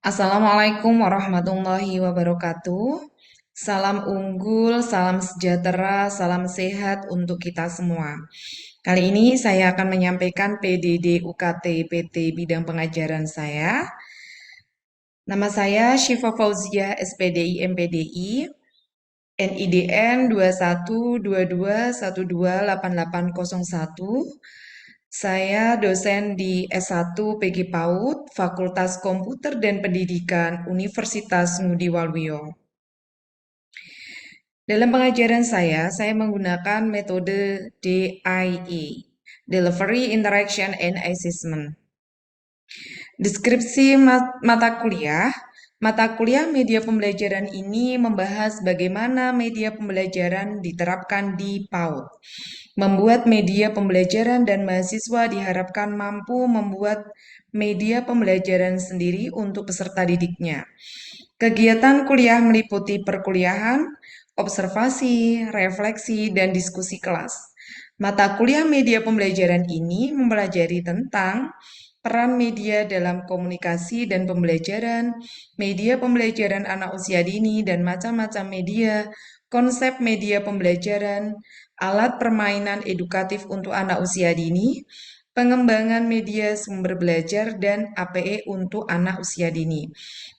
Assalamualaikum warahmatullahi wabarakatuh. Salam unggul, salam sejahtera, salam sehat untuk kita semua. Kali ini saya akan menyampaikan PDD UKT PT bidang pengajaran saya. Nama saya Syifa Fauzia SPDI MPDI, NIDN 212212188801. Saya dosen di S1 PG PAUD, Fakultas Komputer dan Pendidikan Universitas Ngudi Waluyo. Dalam pengajaran saya menggunakan metode DIE, Delivery, Interaction, and Assessment. Deskripsi mata kuliah. Mata kuliah media pembelajaran ini membahas bagaimana media pembelajaran diterapkan di PAUD. Membuat media pembelajaran dan mahasiswa diharapkan mampu membuat media pembelajaran sendiri untuk peserta didiknya. Kegiatan kuliah meliputi perkuliahan, observasi, refleksi, dan diskusi kelas. Mata kuliah media pembelajaran ini mempelajari tentang peran media dalam komunikasi dan pembelajaran, media pembelajaran anak usia dini dan macam-macam media, konsep media pembelajaran, alat permainan edukatif untuk anak usia dini, pengembangan media sumber belajar dan APE untuk anak usia dini.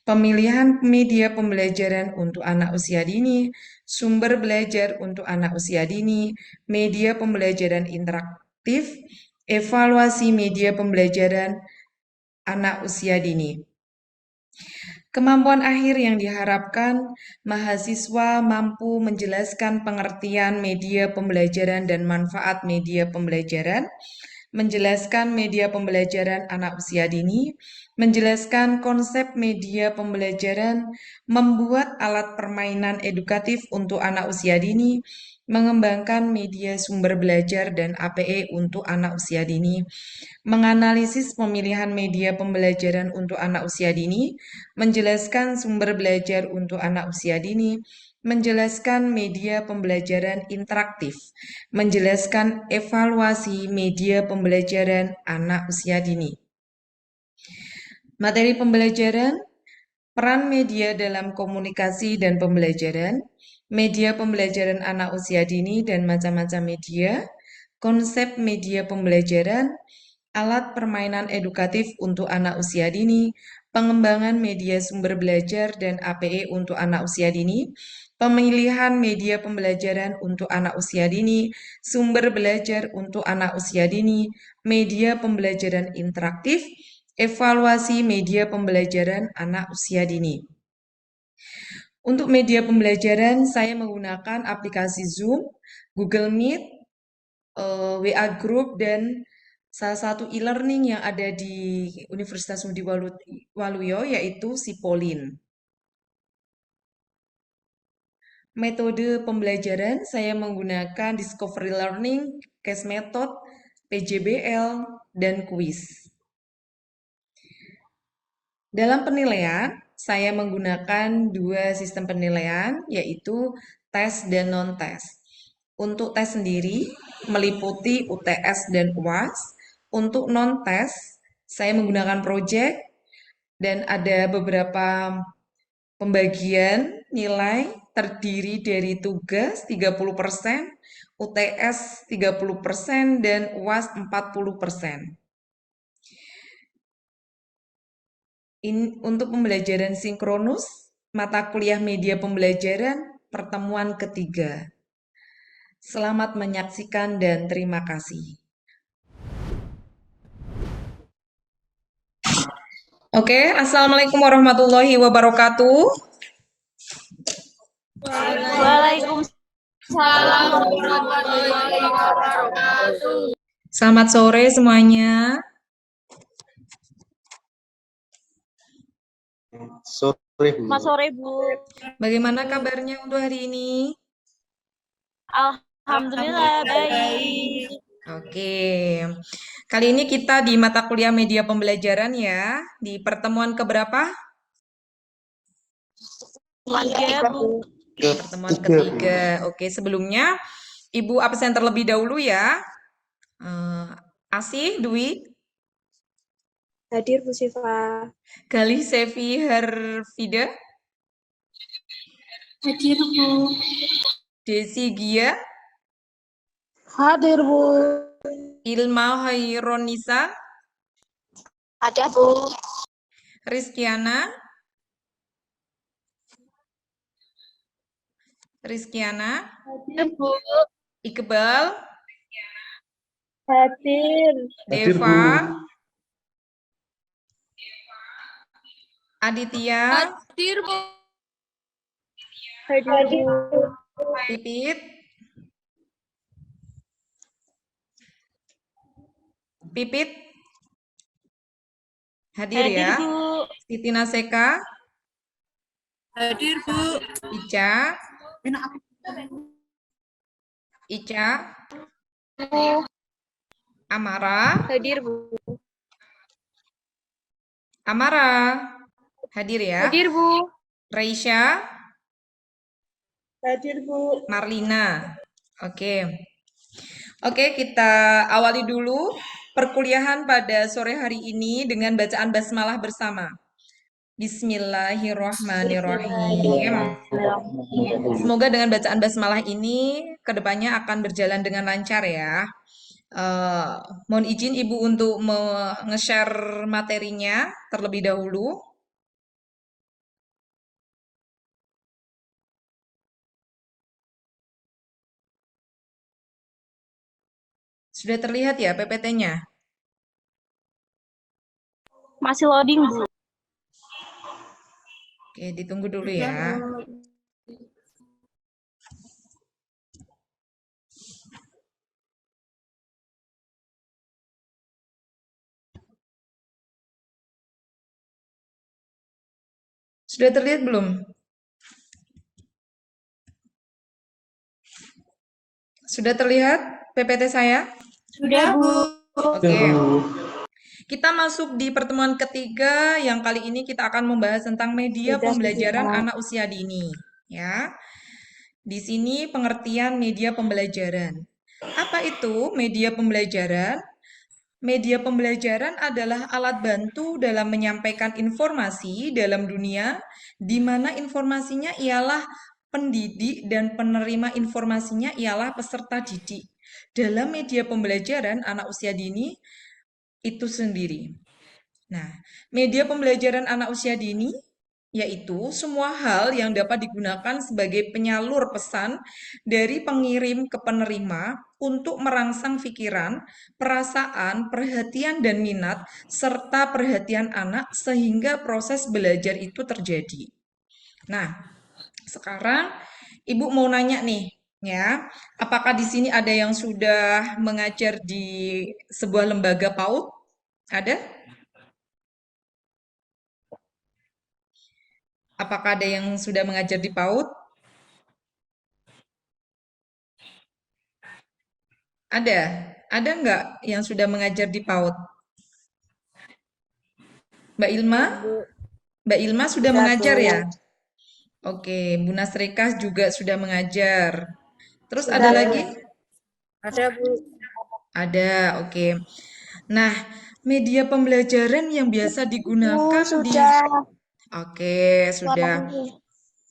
Pemilihan media pembelajaran untuk anak usia dini, sumber belajar untuk anak usia dini, media pembelajaran interaktif, evaluasi media pembelajaran anak usia dini. Kemampuan akhir yang diharapkan, mahasiswa mampu menjelaskan pengertian media pembelajaran dan manfaat media pembelajaran, menjelaskan media pembelajaran anak usia dini, menjelaskan konsep media pembelajaran, membuat alat permainan edukatif untuk anak usia dini, mengembangkan media sumber belajar dan APE untuk anak usia dini, menganalisis pemilihan media pembelajaran untuk anak usia dini, menjelaskan sumber belajar untuk anak usia dini, menjelaskan media pembelajaran interaktif, menjelaskan evaluasi media pembelajaran anak usia dini. Materi pembelajaran, peran media dalam komunikasi dan pembelajaran, media pembelajaran anak usia dini dan macam-macam media, konsep media pembelajaran, alat permainan edukatif untuk anak usia dini, pengembangan media sumber belajar dan APE untuk anak usia dini, pemilihan media pembelajaran untuk anak usia dini, sumber belajar untuk anak usia dini, media pembelajaran interaktif, evaluasi media pembelajaran anak usia dini. Untuk media pembelajaran, saya menggunakan aplikasi Zoom, Google Meet, WA Group, dan salah satu e-learning yang ada di Universitas Ngudi Waluyo yaitu Sipolin. Metode pembelajaran saya menggunakan Discovery Learning, Case Method, PJBL, dan kuis. Dalam penilaian, saya menggunakan dua sistem penilaian, yaitu tes dan non-tes. Untuk tes sendiri, meliputi UTS dan UAS. Untuk non-tes, saya menggunakan project, dan ada beberapa pembagian nilai terdiri dari tugas 30%, UTS 30%, dan UAS 40%. Untuk pembelajaran sinkronus, mata kuliah media pembelajaran, pertemuan ketiga. Selamat menyaksikan dan terima kasih. Oke, Assalamualaikum warahmatullahi wabarakatuh. Waalaikumsalam warahmatullahi wabarakatuh. Selamat sore semuanya. Selamat sore, Bu. Bagaimana kabarnya untuk hari ini? Alhamdulillah baik. Oke, kali ini kita di mata kuliah media pembelajaran ya, di pertemuan keberapa? Tiga, Bu. Pertemuan ketiga. Oke, sebelumnya Ibu absen terlebih dahulu ya. Asih, Dwi, Hadir Bu Siva. Galih Sevi Herfida. Hadir Bu. Desi Gia. Hadir Bu. Ilma Haironisa. Ada Bu. Rizkiana. Rizkiana. Hadir, Bu. Iqbal. Hadir. Hadir, Deva. Bu. Aditya. Hadir, Bu. Hadir, Bu. Pipit. Pipit. Hadir Hadir, ya. Bu. Siti Naseka. Hadir, Bu. Ica. Ica. Amara. Hadir, Bu. Amara. Hadir ya. Hadir, Bu. Reisha. Hadir Bu. Marlina. Oke. Oke, kita awali dulu perkuliahan pada sore hari ini dengan bacaan basmalah bersama. Bismillahirrahmanirrahim. Semoga dengan bacaan basmalah ini kedepannya akan berjalan dengan lancar ya. Mohon izin Ibu untuk nge-share materinya terlebih dahulu. Sudah terlihat ya PPT-nya? Masih loading, Bu. Oke, ditunggu dulu ya. Sudah terlihat belum? Sudah terlihat PPT saya? Sudah, Bu. Oke. Kita masuk di pertemuan ketiga yang kali ini kita akan membahas tentang media pembelajaran anak usia dini, ya. Di sini pengertian media pembelajaran. Apa itu media pembelajaran? Media pembelajaran adalah alat bantu dalam menyampaikan informasi dalam dunia, di mana informasinya ialah pendidik dan penerima informasinya ialah peserta didik. Dalam media pembelajaran anak usia dini itu sendiri. Nah, media pembelajaran anak usia dini yaitu semua hal yang dapat digunakan sebagai penyalur pesan dari pengirim ke penerima untuk merangsang pikiran, perasaan, perhatian, dan minat, serta perhatian anak sehingga proses belajar itu terjadi. Nah, sekarang Ibu mau nanya nih, ya, apakah di sini ada yang sudah mengajar di sebuah lembaga PAUD? Ada? Apakah ada yang sudah mengajar di PAUD? Ada? Ada nggak yang sudah mengajar di PAUD? Mbak Ilma? Mbak Ilma sudah mengajar ya? Oke, Bu Nasrika juga sudah mengajar. Terus ada lagi? Ada Bu. Ada, oke. Nah, media pembelajaran yang biasa digunakan di... Oke, sudah.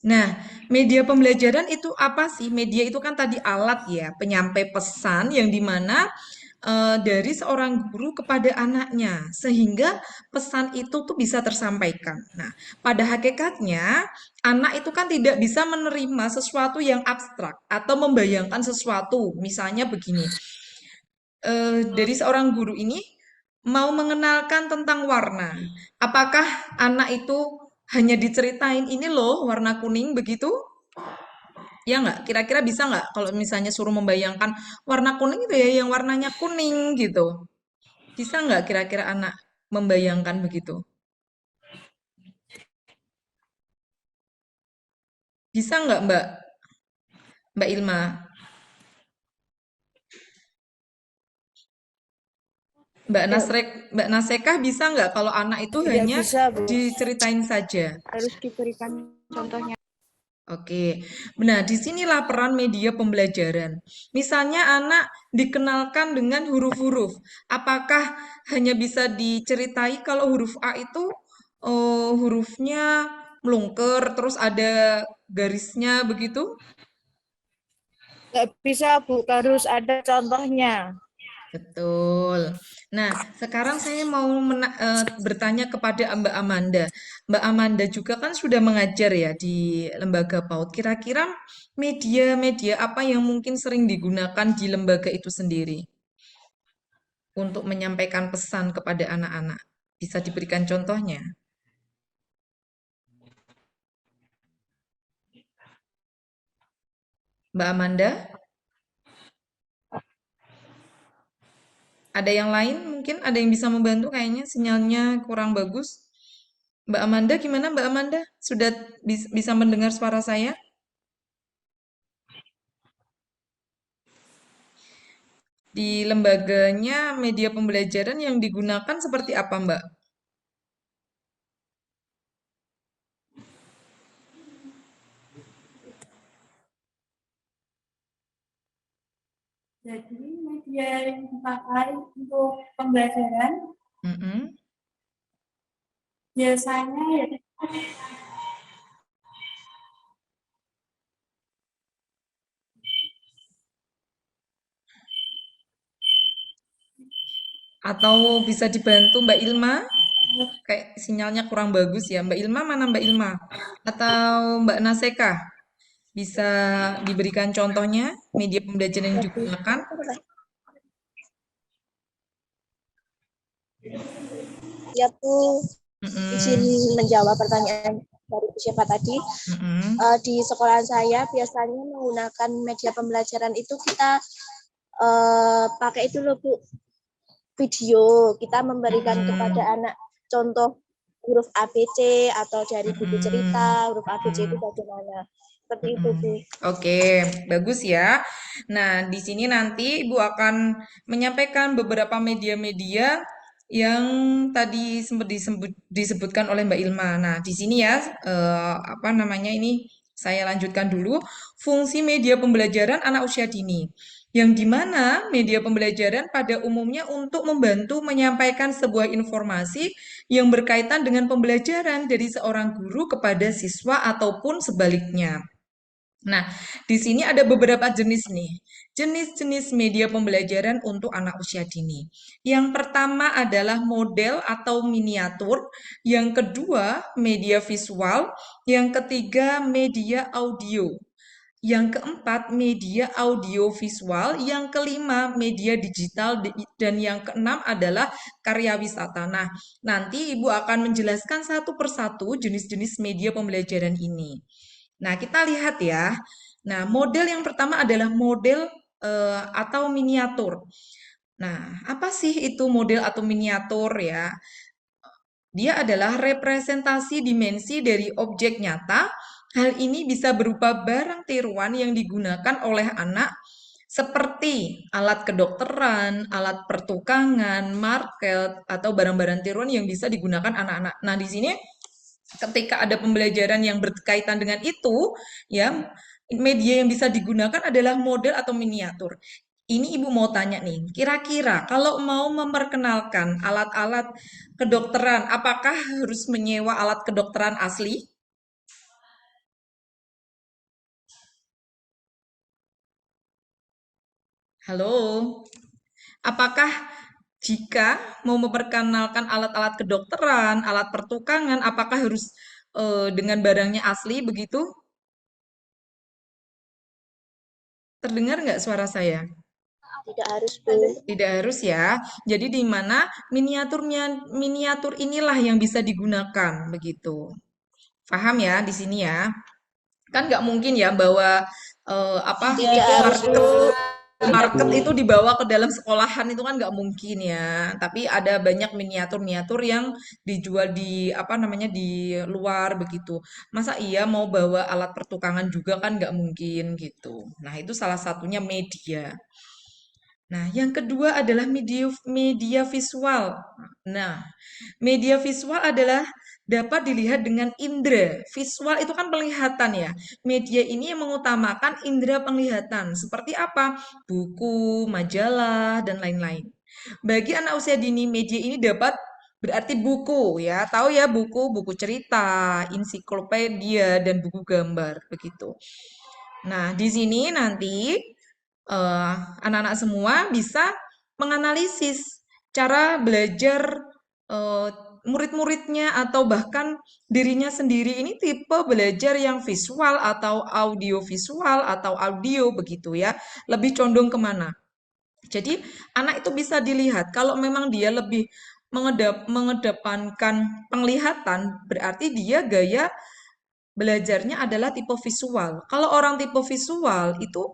Nah, media pembelajaran itu apa sih? Media itu kan tadi alat ya, penyampai pesan yang dimana dari seorang guru kepada anaknya, sehingga pesan itu tuh bisa tersampaikan. Nah, pada hakikatnya, anak itu kan tidak bisa menerima sesuatu yang abstrak atau membayangkan sesuatu. Misalnya begini, dari seorang guru ini mau mengenalkan tentang warna. Apakah anak itu hanya diceritain ini loh warna kuning begitu? Ya nggak? Kira-kira bisa nggak kalau misalnya suruh membayangkan warna kuning itu ya yang warnanya kuning gitu? Bisa nggak kira-kira anak membayangkan begitu? Bisa nggak Mbak? Mbak Ilma? Mbak Nasekah bisa nggak kalau anak itu hanya bisa, Bu. diceritain saja? Harus diberikan contohnya. Oke, nah disinilah peran media pembelajaran. Misalnya anak dikenalkan dengan huruf-huruf. Apakah hanya bisa diceritai kalau huruf A itu hurufnya melungker, terus ada garisnya begitu? Nggak bisa, Bu. Harus ada contohnya. Betul. Nah, sekarang saya mau bertanya kepada Mbak Amanda. Mbak Amanda juga kan sudah mengajar ya di lembaga PAUD. Kira-kira media-media apa yang mungkin sering digunakan di lembaga itu sendiri untuk menyampaikan pesan kepada anak-anak? Bisa diberikan contohnya? Mbak Amanda, ada yang lain mungkin? Ada yang bisa membantu? Kayaknya sinyalnya kurang bagus. Mbak Amanda, gimana Mbak Amanda? Sudah bisa mendengar suara saya? Di lembaganya media pembelajaran yang digunakan seperti apa, Mbak? Jadi media yang dipakai untuk pembelajaran Mm-mm. biasanya ya Atau bisa dibantu Mbak Ilma? Kayak sinyalnya kurang bagus ya. Mbak Ilma mana Mbak Ilma? Atau Mbak Naseka? Bisa diberikan contohnya media pembelajaran yang digunakan? Ya, Bu, izin Mm-mm. menjawab pertanyaan dari siapa tadi. Mm-mm. Di sekolah saya biasanya menggunakan media pembelajaran itu kita pakai itu loh, Bu, video. Kita memberikan Mm-mm. kepada anak contoh huruf ABC atau dari buku Mm-mm. cerita huruf ABC itu Mm-mm. bagaimana. Seperti itu, Mm-mm. Bu. Oke, bagus ya. Nah, di sini nanti Ibu akan menyampaikan beberapa media-media yang tadi sempat disebutkan oleh Mbak Ilma. Nah, di sini ya, apa namanya ini, saya lanjutkan dulu. Fungsi media pembelajaran anak usia dini. Yang dimana media pembelajaran pada umumnya untuk membantu menyampaikan sebuah informasi yang berkaitan dengan pembelajaran dari seorang guru kepada siswa ataupun sebaliknya. Nah, di sini ada beberapa jenis nih. Jenis-jenis media pembelajaran untuk anak usia dini. Yang pertama adalah model atau miniatur, yang kedua media visual, yang ketiga media audio. Yang keempat, media audio visual. Yang kelima, media digital. Dan yang keenam adalah karya wisata. Nah, nanti Ibu akan menjelaskan satu persatu jenis-jenis media pembelajaran ini. Nah, kita lihat ya. Nah, model yang pertama adalah model atau miniatur. Nah, apa sih itu model atau miniatur ya? Dia adalah representasi dimensi dari objek nyata. Hal ini bisa berupa barang tiruan yang digunakan oleh anak seperti alat kedokteran, alat pertukangan, market, atau barang-barang tiruan yang bisa digunakan anak-anak. Nah, di sini ketika ada pembelajaran yang berkaitan dengan itu, ya, media yang bisa digunakan adalah model atau miniatur. Ini Ibu mau tanya nih, kira-kira kalau mau memperkenalkan alat-alat kedokteran, apakah harus menyewa alat kedokteran asli? Halo, apakah jika mau memperkenalkan alat-alat kedokteran, alat pertukangan, apakah harus dengan barangnya asli begitu? Terdengar nggak suara saya? Tidak harus, Bu. Tidak harus ya. Jadi di mana miniatur inilah yang bisa digunakan begitu. Paham ya di sini ya? Kan nggak mungkin ya bawa apa Tidak harus, market Bu. market itu dibawa ke dalam sekolahan itu kan nggak mungkin ya. Tapi ada banyak miniatur-miniatur yang dijual di apa namanya di luar begitu. Masa iya mau bawa alat pertukangan juga kan nggak mungkin gitu. Nah itu salah satunya media. Nah, yang kedua adalah media visual. Nah, media visual adalah dapat dilihat dengan indera. Visual itu kan penglihatan ya. Media ini yang mengutamakan indera penglihatan. Seperti apa? Buku, majalah, dan lain-lain. Bagi anak usia dini, media ini dapat berarti buku ya. Tahu ya buku cerita, ensiklopedia, dan buku gambar begitu. Nah, di sini nanti anak-anak semua bisa menganalisis cara belajar eh, murid-muridnya atau bahkan dirinya sendiri ini tipe belajar yang visual atau audio visual atau audio begitu ya. Lebih condong kemana? Jadi anak itu bisa dilihat kalau memang dia lebih mengedepankan penglihatan, berarti dia gaya belajarnya adalah tipe visual. Kalau orang tipe visual itu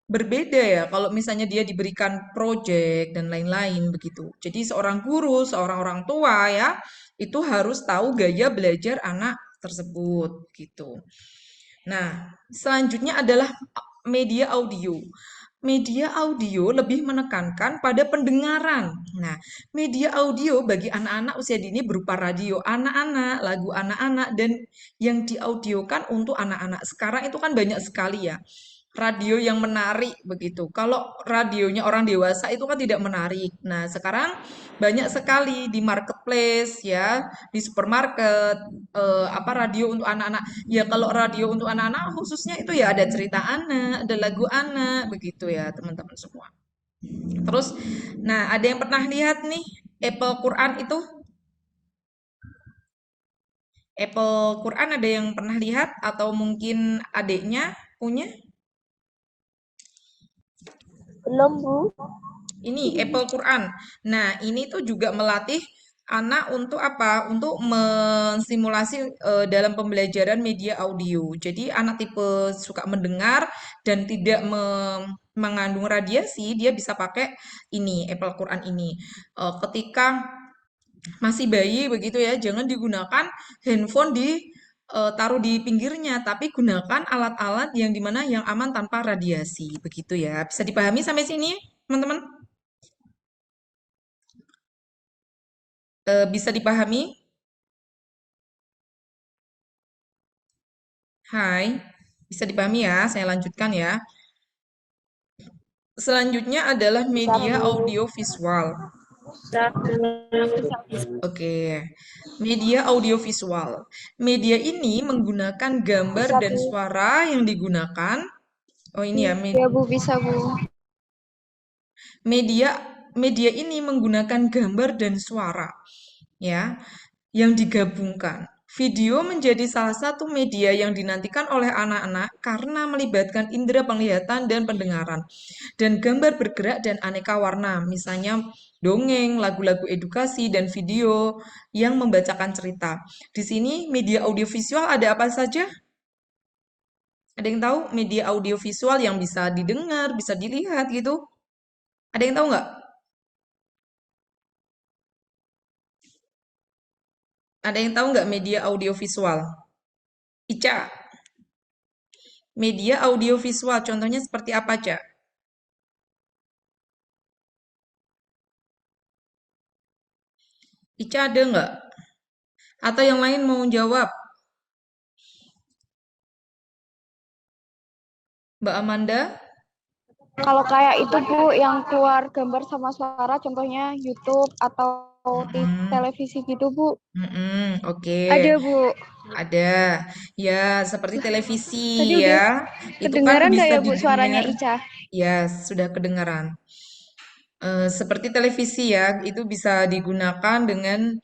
berbeda ya kalau misalnya dia diberikan proyek dan lain-lain begitu. Jadi seorang guru, seorang orang tua ya, itu harus tahu gaya belajar anak tersebut gitu. Nah, selanjutnya adalah media audio. Media audio lebih menekankan pada pendengaran. Nah, media audio bagi anak-anak usia dini berupa radio anak-anak, lagu anak-anak, dan yang diaudiokan untuk anak-anak. Sekarang itu kan banyak sekali ya radio yang menarik begitu. Kalau radionya orang dewasa itu kan tidak menarik. Nah, sekarang banyak sekali di marketplace ya, di supermarket apa radio untuk anak-anak. Ya kalau radio untuk anak-anak khususnya itu ya ada cerita anak, ada lagu anak begitu ya, teman-teman semua. Terus nah, ada yang pernah lihat nih Apple Quran itu? Apple Quran ada yang pernah lihat atau mungkin adiknya punya? Belum, Bu. Ini Apple Quran. Nah, ini tuh juga melatih anak untuk apa? Untuk mensimulasi dalam pembelajaran media audio. Jadi anak tipe suka mendengar dan tidak mengandung radiasi, dia bisa pakai ini Apple Quran ini. Ketika masih bayi begitu ya, jangan digunakan handphone taruh di pinggirnya, tapi gunakan alat-alat yang dimana yang aman tanpa radiasi, begitu ya. Bisa dipahami sampai sini, teman-teman? Bisa dipahami? Hai, bisa dipahami ya? Saya lanjutkan ya. Selanjutnya adalah media audio visual. Oke, media audio visual. Media ini menggunakan gambar Bisa, dan Bu. suara yang digunakan. Oh ini ya, Ya, Bu, bisa, Bu. media media ini menggunakan gambar dan suara ya yang digabungkan. Video menjadi salah satu media yang dinantikan oleh anak-anak karena melibatkan indera penglihatan dan pendengaran. Dan gambar bergerak dan aneka warna, misalnya dongeng, lagu-lagu edukasi, dan video yang membacakan cerita. Di sini media audiovisual ada apa saja? Ada yang tahu media audiovisual yang bisa didengar, bisa dilihat gitu? Ada yang tahu nggak? Ada yang tahu nggak media audiovisual? Ica, media audiovisual contohnya seperti apa, Cak? Ica ada nggak? Atau yang lain mau jawab? Mbak Amanda? Kalau kayak itu Bu, yang keluar gambar sama suara, contohnya YouTube atau Mm-mm, televisi gitu Bu. oke. Ada Bu. Ada. Ya, seperti televisi Tadi udah ya. Itu kan kedengaran nggak bisa ya Bu suaranya didengar. Ica? Ya, sudah kedengaran. Seperti televisi ya, itu bisa digunakan dengan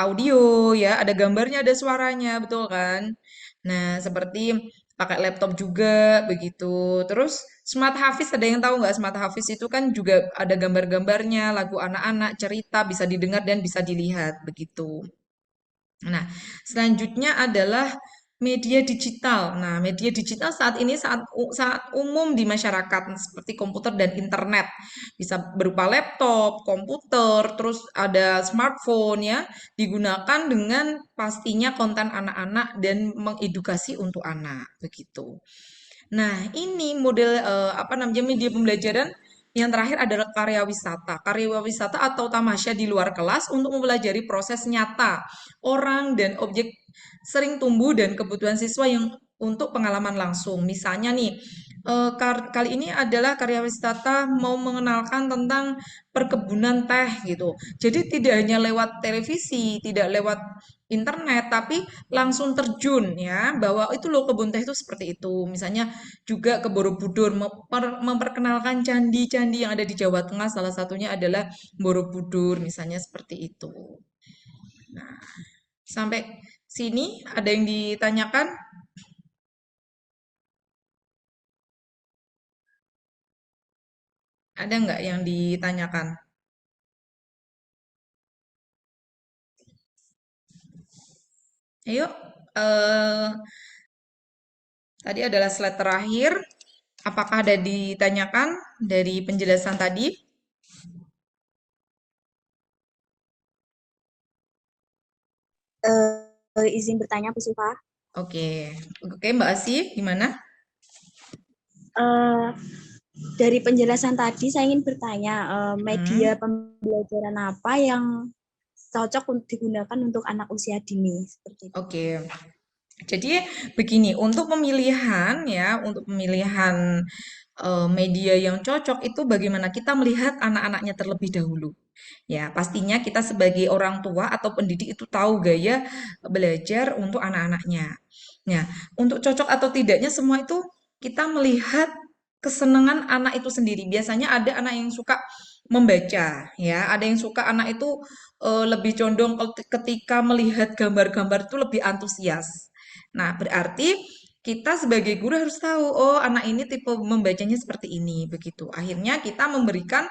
audio ya, ada gambarnya, ada suaranya, betul kan? Nah, seperti pakai laptop juga begitu. Terus Smart Hafiz ada yang tahu nggak? Smart Hafiz itu kan juga ada gambar-gambarnya, lagu anak-anak, cerita bisa didengar dan bisa dilihat begitu. Nah, selanjutnya adalah media digital. Nah, media digital saat ini saat umum di masyarakat seperti komputer dan internet. Bisa berupa laptop, komputer, terus ada smartphone ya, digunakan dengan pastinya konten anak-anak dan mengedukasi untuk anak begitu. Nah, ini model apa namanya media pembelajaran Yang terakhir adalah karya wisata. Karya wisata atau tamasya di luar kelas untuk mempelajari proses nyata orang dan objek sering tumbuh dan kebutuhan siswa yang untuk pengalaman langsung. Misalnya nih, kali ini adalah karya wisata mau mengenalkan tentang perkebunan teh gitu. Jadi tidak hanya lewat televisi, tidak lewat internet, tapi langsung terjun ya, bahwa itu loh kebun teh itu seperti itu. Misalnya juga ke Borobudur memperkenalkan candi-candi yang ada di Jawa Tengah, salah satunya adalah Borobudur, misalnya seperti itu. Nah, sampai sini ada yang ditanyakan? Ada nggak yang ditanyakan? Ayo, eh, tadi adalah slide terakhir. Apakah ada ditanyakan dari penjelasan tadi? Izin bertanya, Bu Siva. Oke, oke Mbak Asih, gimana? Eh, dari penjelasan tadi, saya ingin bertanya, media Hmm. pembelajaran apa yang cocok untuk digunakan untuk anak usia dini seperti itu? Oke, jadi begini, untuk pemilihan ya, untuk pemilihan media yang cocok itu bagaimana kita melihat anak-anaknya terlebih dahulu. Ya, pastinya kita sebagai orang tua atau pendidik itu tahu gaya belajar untuk anak-anaknya. Nah, untuk cocok atau tidaknya semua itu kita melihat kesenangan anak itu sendiri. Biasanya ada anak yang suka membaca, ya, ada yang suka anak itu lebih condong ketika melihat gambar-gambar itu lebih antusias. Nah, berarti kita sebagai guru harus tahu, oh anak ini tipe membacanya seperti ini, begitu. Akhirnya kita memberikan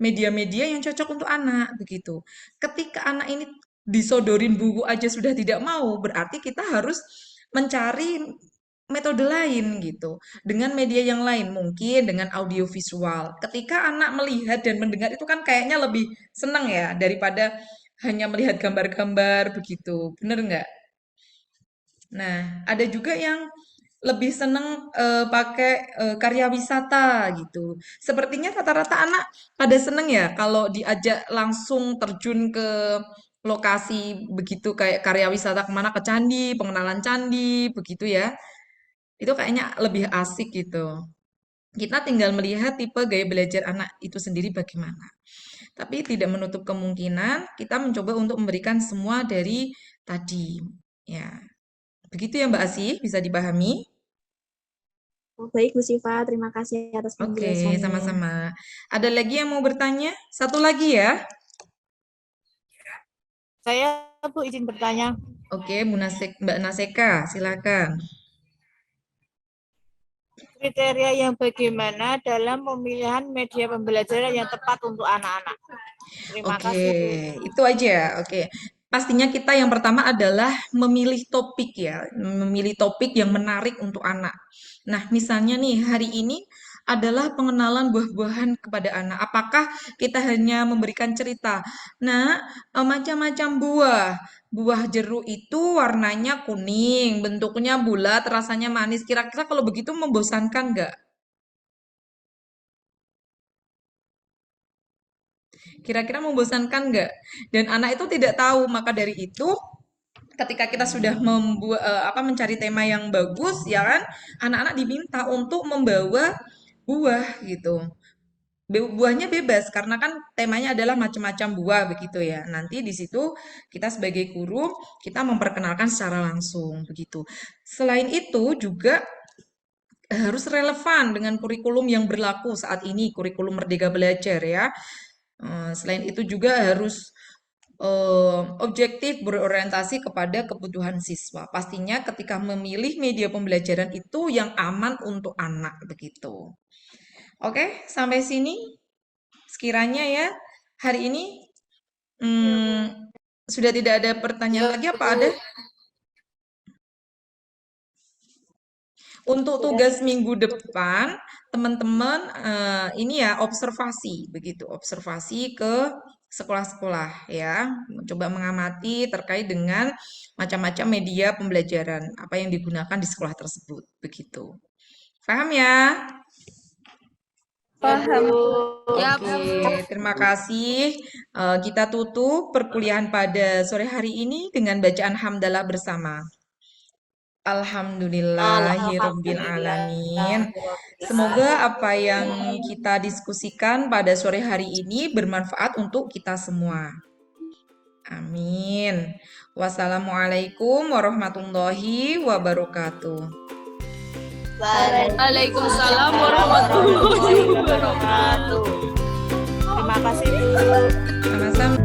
media-media yang cocok untuk anak, begitu. Ketika anak ini disodorin buku aja sudah tidak mau, berarti kita harus mencari metode lain gitu. Dengan media yang lain, mungkin dengan audio visual. Ketika anak melihat dan mendengar itu kan kayaknya lebih senang ya daripada hanya melihat gambar-gambar begitu. Bener nggak? Nah, ada juga yang lebih seneng pakai karya wisata gitu. Sepertinya rata-rata anak pada seneng ya kalau diajak langsung terjun ke lokasi begitu kayak karya wisata kemana ke candi, pengenalan candi, begitu ya. Itu kayaknya lebih asik gitu. Kita tinggal melihat tipe gaya belajar anak itu sendiri bagaimana. Tapi tidak menutup kemungkinan kita mencoba untuk memberikan semua dari tadi. Ya, begitu ya Mbak Asih, bisa dipahami? Oh, baik, Bu Siva. Terima kasih atas Oke, penjelasannya. sama-sama. Ada lagi yang mau bertanya? Satu lagi ya. Saya Bu izin bertanya, Oke, Mbak Naseka, silakan. kriteria yang bagaimana dalam pemilihan media pembelajaran yang tepat untuk anak-anak. Terima Oke, kasih Bu. itu aja. Oke. Pastinya kita yang pertama adalah memilih topik ya, memilih topik yang menarik untuk anak. Nah, misalnya nih hari ini adalah pengenalan buah-buahan kepada anak. Apakah kita hanya memberikan cerita? Nah, macam-macam buah. Buah jeruk itu warnanya kuning, bentuknya bulat, rasanya manis. Kira-kira kalau begitu membosankan nggak? Kira-kira membosankan nggak? Dan anak itu tidak tahu, maka dari itu ketika kita sudah membuat mencari tema yang bagus, ya kan, anak-anak diminta untuk membawa buah gitu. Buahnya bebas karena kan temanya adalah macam-macam buah begitu ya. Nanti di situ kita sebagai guru kita memperkenalkan secara langsung begitu. Selain itu juga harus relevan dengan kurikulum yang berlaku saat ini, kurikulum Merdeka Belajar ya. Selain itu juga harus objektif berorientasi kepada kebutuhan siswa. Pastinya ketika memilih media pembelajaran itu yang aman untuk anak begitu. Oke, sampai sini sekiranya ya hari ini sudah tidak ada pertanyaan Ya lagi apa Bu. ada? Untuk Sudah, tugas minggu depan, teman-teman ini ya observasi begitu, observasi ke sekolah-sekolah ya, coba mengamati terkait dengan macam-macam media pembelajaran apa yang digunakan di sekolah tersebut begitu. Paham ya? Paham. Oke, terima kasih. Kita tutup perkuliahan pada sore hari ini dengan bacaan hamdalah bersama. Alhamdulillahirabbil alamin. Semoga apa yang kita diskusikan pada sore hari ini bermanfaat untuk kita semua. Amin. Wassalamualaikum warahmatullahi wabarakatuh. Waalaikumsalam warahmatullahi wabarakatuh. Terima kasih Bu. Sama-sama.